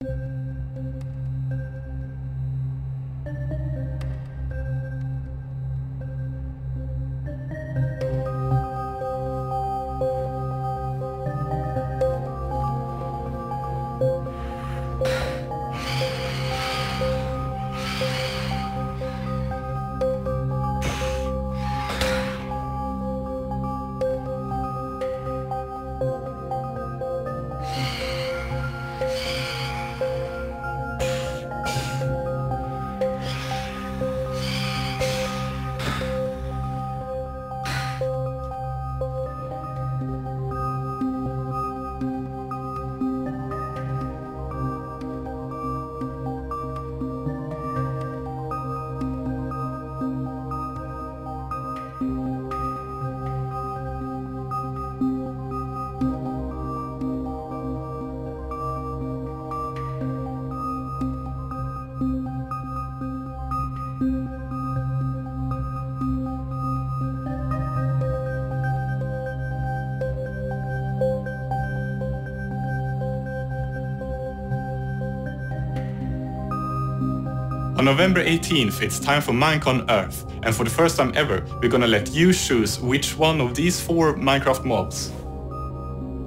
On November 18th, it's time for Minecon Earth, and for the first time ever, we're gonna let you choose which one of these 4 Minecraft mobs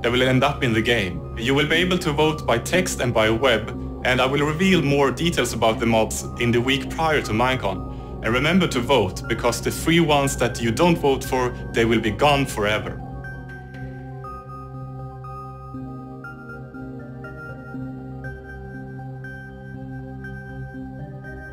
that will end up in the game. You will be able to vote by text and by web, and I will reveal more details about the mobs in the week prior to Minecon. And remember to vote, because the 3 ones that you don't vote for, they will be gone forever.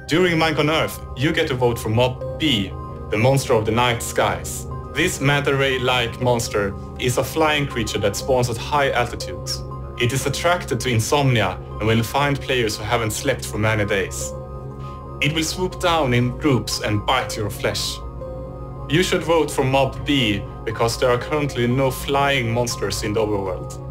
During Minecon Earth, you get to vote for Mob B, the monster of the night skies. This manta ray-like monster is a flying creature that spawns at high altitudes. It is attracted to insomnia and will find players who haven't slept for many days. It will swoop down in groups and bite your flesh. You should vote for Mob B because there are currently no flying monsters in the overworld.